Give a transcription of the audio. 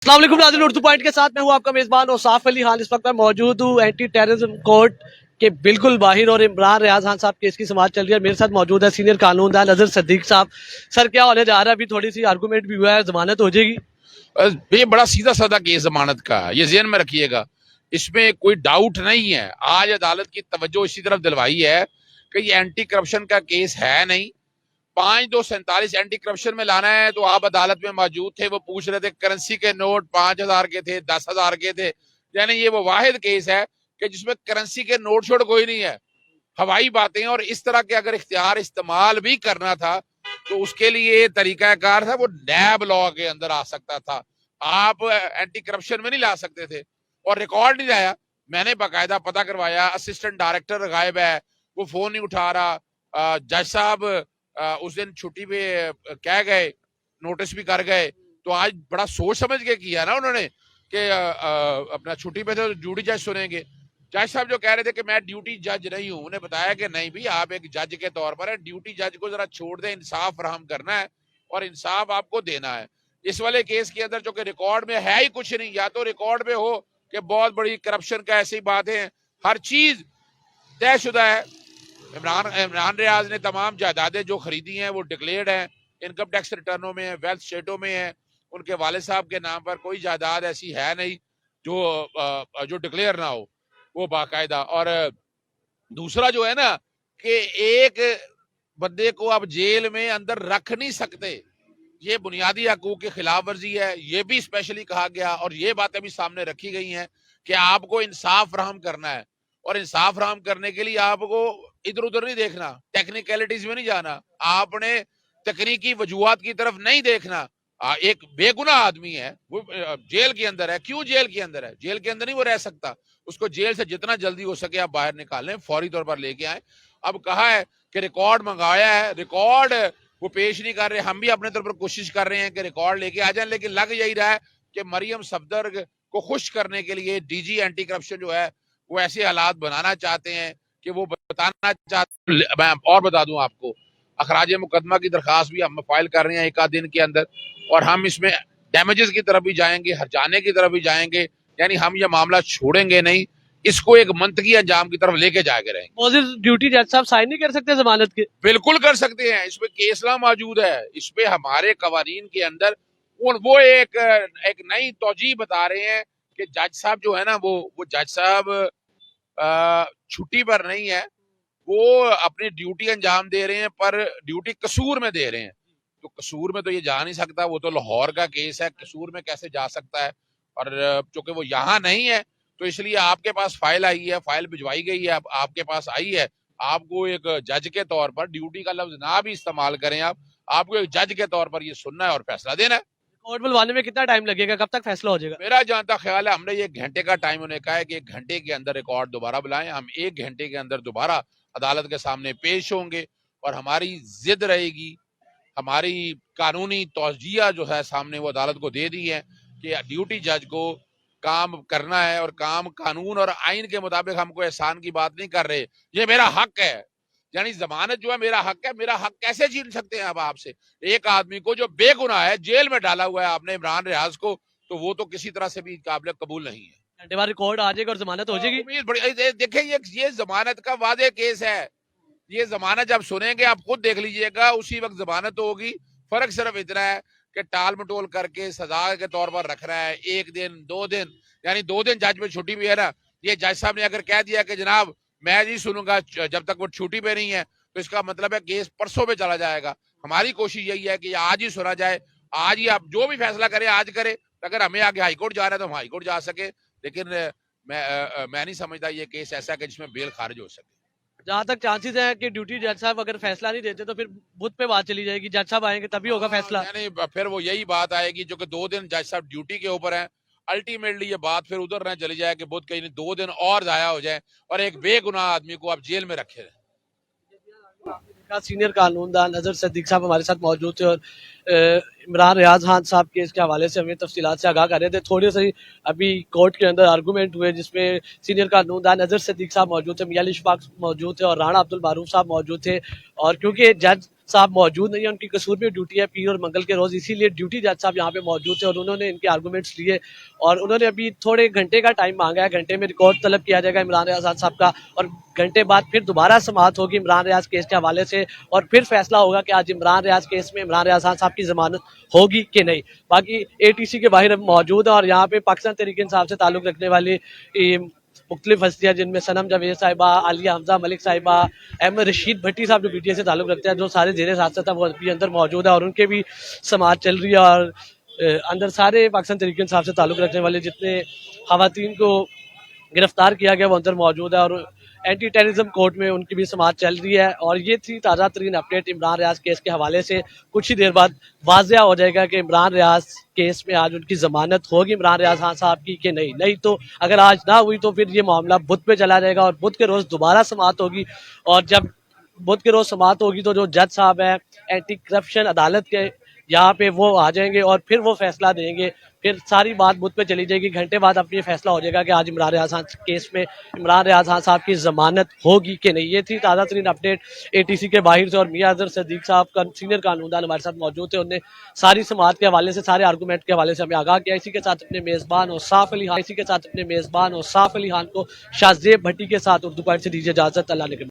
अस्सलाम वालेकुम नाज़रीन, उर्दू पॉइंट के साथ मैं हूं आपका मेजबान औसाफ अली खान। इस वक्त मैं मौजूद हूं एंटी टेररिज्म कोर्ट के बिल्कुल बाहर और इमरान रियाज खान साहब केस की समाअत चल रही है। मेरे साथ मौजूद है सीनियर कानूनदान नजर सदीक साहब। सर, क्या होने जा रहा है? अभी थोड़ी सी आर्गूमेंट भी हुआ है, जमानत हो जाएगी? ये बड़ा सीधा साधा केस जमानत का, ये जेहन में रखिएगा, इसमें कोई डाउट नहीं है। आज अदालत की तवज्जो इसी तरफ दिलवाई है कि ये एंटी करप्शन का केस है नहीं। 5247 एंटी करप्शन में लाना है तो आप अदालत में मौजूद थे, वो पूछ रहे थे करेंसी के नोट 5000 के थे, 10,000 के थे। यानी ये वो वाहिद केस है कि जिसमें करेंसी के नोट छोड़ कोई नहीं है। हवाई बातें और इस तरह के अगर इख्तियार इस्तेमाल भी करना था तो उसके लिए तरीकाकार था, वो नैब लॉ के अंदर आ सकता था। आप एंटी करप्शन में नहीं ला सकते थे और रिकॉर्ड नहीं लाया। मैंने बाकायदा पता करवाया, असिस्टेंट डायरेक्टर गायब है, वो फोन नहीं उठा रहा। जज साहब उस दिन छुट्टी पे कह गए, नोटिस भी कर गए। तो आज बड़ा सोच समझ के किया ना उन्होंने कि अपना छुट्टी पे थे तो ड्यूटी जज सुनेंगे। जज साहब जो कह रहे थे कि मैं ड्यूटी जज नहीं हूं, उन्हें बताया कि नहीं भी, आप एक जज के तौर पर है, ड्यूटी जज को जरा छोड़ दें, इंसाफ फराहम करना है और इंसाफ आपको देना है। इस वाले केस के अंदर जो कि रिकॉर्ड में है ही कुछ नहीं, या तो रिकॉर्ड में हो कि बहुत बड़ी करप्शन का ऐसी बात है, हर चीज तयशुदा है। इमरान रियाज ने तमाम जायदादें जो खरीदी हैं वो डिक्लेयर्ड हैं, इनकम टैक्स रिटर्नों में है, वेल्थ स्टेटों में है। उनके वाले साहब के नाम पर कोई जायदाद ऐसी है नहीं जो डिक्लेयर ना हो, वो बाकायदा। और दूसरा जो है ना कि एक बंदे को आप जेल में अंदर रख नहीं सकते, ये बुनियादी हकूक की खिलाफ वर्जी है। ये भी स्पेशली कहा गया और ये बातें भी सामने रखी गई हैं कि आपको इंसाफ फराहम करना है और इंसाफ फराहम करने के लिए आपको इधर उधर नहीं देखना, टेक्निकलिटीज में नहीं जाना, आपने तकनीकी वजूहात की तरफ नहीं देखना। एक बेगुनाह आदमी है, वो जेल के अंदर है। क्यों जेल के अंदर है? जेल के अंदर नहीं वो रह सकता। उसको जेल से जितना जल्दी हो सके आप बाहर निकालें, फौरी तौर पर लेके आए। अब कहा है कि रिकॉर्ड मंगाया है, रिकॉर्ड वो पेश नहीं कर रहे। हम भी अपने तरफ पर कोशिश कर रहे हैं कि रिकॉर्ड लेके आ जाए, लेकिन लग यही रहा है कि मरियम सफदर को खुश करने के लिए डीजी एंटी करप्शन जो है वो ऐसे हालात बनाना चाहते हैं कि वो बताना चाहते। मैं और बता दूं आपको, अखराज मुकदमा की दरखास्त भी हम फाइल कर रहे हैं एक आध दिन के अंदर, और हम इसमें डैमेजेस की तरफ भी जाएंगे, हर्जाने की तरफ भी जाएंगे। यानी हम ये मामला छोड़ेंगे नहीं, इसको एक मंतकी अंजाम की तरफ लेके जाके रहेंगे। मौजूद ड्यूटी जज साहब साइन नहीं कर सकते जमानत के? बिल्कुल कर सकते हैं, इसमें केसला मौजूद है, इसमें हमारे कवानीन के अंदर वो एक नई तौजीह बता रहे हैं कि जज साहब जो है ना, वो जज साहब छुट्टी पर नहीं है, वो अपनी ड्यूटी अंजाम दे रहे हैं, पर ड्यूटी कसूर में दे रहे हैं। तो कसूर में तो ये जा नहीं सकता, वो तो लाहौर का केस है, कसूर में कैसे जा सकता है? और चूंकि वो यहाँ नहीं है तो इसलिए आपके पास फाइल आई है, फाइल भिजवाई गई है, आपके पास आई है। आपको एक जज के तौर पर, ड्यूटी का लफ्ज ना भी इस्तेमाल करें आप, आपको एक जज के तौर पर ये सुनना है और फैसला देना है। कोर्ट बुलवाने में कितना टाइम लगेगा? कब तक फैसला हो जाएगा? मेरा जहां तक ख्याल है, हमने ये घंटे का टाइम उन्हें कहा है कि 1 घंटे के अंदर रिकॉर्ड दोबारा बुलाएं। हम 1 घंटे के अंदर दोबारा अदालत के सामने पेश होंगे और हमारी जिद रहेगी, हमारी कानूनी तौजिया जो है सामने वो अदालत को दे दी है कि ड्यूटी जज को काम करना है और काम कानून और आइन के मुताबिक। हमको एहसान की बात नहीं कर रहे, ये मेरा हक है। यानी जमानत जो है मेरा हक है, मेरा हक कैसे छीन सकते हैं अब आपसे? एक आदमी को जो बेगुनाह है जेल में डाला हुआ है आपने, इमरान रियाज को, तो वो तो किसी तरह से भी काबिल कबूल नहीं है। घंटे बाद रिकॉर्ड आ जाएगा और जमानत हो जाएगी? उम्मीद बड़ी। देखिए ये जमानत का वादे केस है, ये जमानत जब सुनेंगे आप खुद देख लीजिएगा, उसी वक्त जमानत होगी। फर्क सिर्फ इतना है कि टाल मटोल करके सजा के तौर पर रख रहा है 1 दिन 2 दिन, यानी 2 दिन जज में छुट्टी भी है ना। ये जज साहब ने अगर कह दिया कि जनाब मैं नहीं सुनूंगा जब तक वो छुट्टी पे नहीं है, तो इसका मतलब है केस परसों पे चला जाएगा। हमारी कोशिश यही है कि आज ही सुना जाए, आज ही आप जो भी फैसला करें आज करें। अगर हमें आगे हाईकोर्ट जा रहा है तो हम हाईकोर्ट जा सके, लेकिन मैं नहीं समझता ये केस ऐसा है जिसमें बेल खारिज हो सके। जहां तक चांसेस है कि ड्यूटी जज साहब अगर फैसला नहीं देते तो फिर बुध पे बात चली जाएगी, जज साहब आएंगे तभी होगा फैसला। यानी फिर वो यही बात आएगी जो कि 2 दिन जज साहब ड्यूटी के ऊपर है। अल्टीमेटली ये बात फिर उधर न चली जाए कि बुध कहीं 2 दिन और जाया हो जाए और एक बेगुनाह आदमी को आप जेल में रखे रहे। सीनियर कानूनदान नजर सदीक साहब हमारे साथ मौजूद थे और इमरान रियाज खान साहब के इसके हवाले से हमें तफसीलात से आगाह कर रहे थे। थोड़ी सी अभी कोर्ट के अंदर आर्गूमेंट हुए जिसमें सीनियर कानूनदान नजर सदीक साहब मौजूद थे, मियां अली इशफाक मौजूद थे और राणा अब्दुल मारूफ साहब मौजूद थे। और क्योंकि जज साहब मौजूद नहीं है, उनकी कसूर में ड्यूटी है पीर और मंगल के रोज, इसीलिए ड्यूटी जज साहब यहाँ पे मौजूद थे और उन्होंने इनके आर्गूमेंट्स लिए और उन्होंने अभी थोड़े घंटे का टाइम मांगा है। घंटे में रिकॉर्ड तलब किया जाएगा इमरान रियाज खान साहब का और घंटे बाद फिर दोबारा समाअत होगी इमरान रियाज केस के हवाले से और फिर फैसला होगा कि आज इमरान रियाज केस में इमरान रियाज खान साहब की जमानत होगी कि नहीं। बाकी एटीसी के बाहर मौजूद है और यहाँ पे पाकिस्तान तहरीक इंसाफ से ताल्लुक रखने वाली मुख्तलिफ हस्तियाँ जिनमें सनम जावेद साहिबा, आलिया हमजा मलिक साहिबा, अहमद रशीद भट्टी साहब जो पीटीआई से ताल्लुक रखते हैं, जो सारे जेर हिरासत है वो अभी अंदर मौजूद है और उनके भी समाअत चल रही है और अंदर सारे पाकिस्तान तहरीक इंसाफ से ताल्लुक रखने वाले जितने खवातीन को गिरफ्तार किया गया वो अंदर मौजूद है और एंटी टेररिज्म कोर्ट में उनकी भी समाअत चल रही है। और ये थी ताज़ा तरीन अपडेट इमरान रियाज केस के हवाले से। कुछ ही देर बाद वाज़िया हो जाएगा कि इमरान रियाज केस में आज उनकी जमानत होगी इमरान रियाज खान साहब की कि नहीं। नहीं तो अगर आज ना हुई तो फिर ये मामला बुध पे चला जाएगा और बुध के रोज़ दोबारा समाअत होगी और जब बुध के रोज़ समाअत होगी तो जो जज साहब है एंटी करप्शन अदालत के यहाँ पे वो आ जाएंगे और फिर वो फैसला देंगे। फिर सारी बात बुध पे चली जाएगी। घंटे बाद अब ये फैसला हो जाएगा कि आज इमरान रियाज खान केस में इमरान रियाज खान साहब की जमानत होगी कि नहीं। ये थी ताज़ा तरीन अपडेट एटीसी के बाहर से और मियां अजहर सदीक साहब का सीनियर कानूनदान हमारे साथ मौजूद थे। उन्होंने सारी समाअत के हवाले से, सारे आर्गूमेंट के हवाले से हमें आगाह किया। इसी के साथ अपने मेज़बान और साफ अली खान को शाहजेब भट्टी के साथ उर्दू पॉइंट से दीजिए इजाजत। अल्लाह ने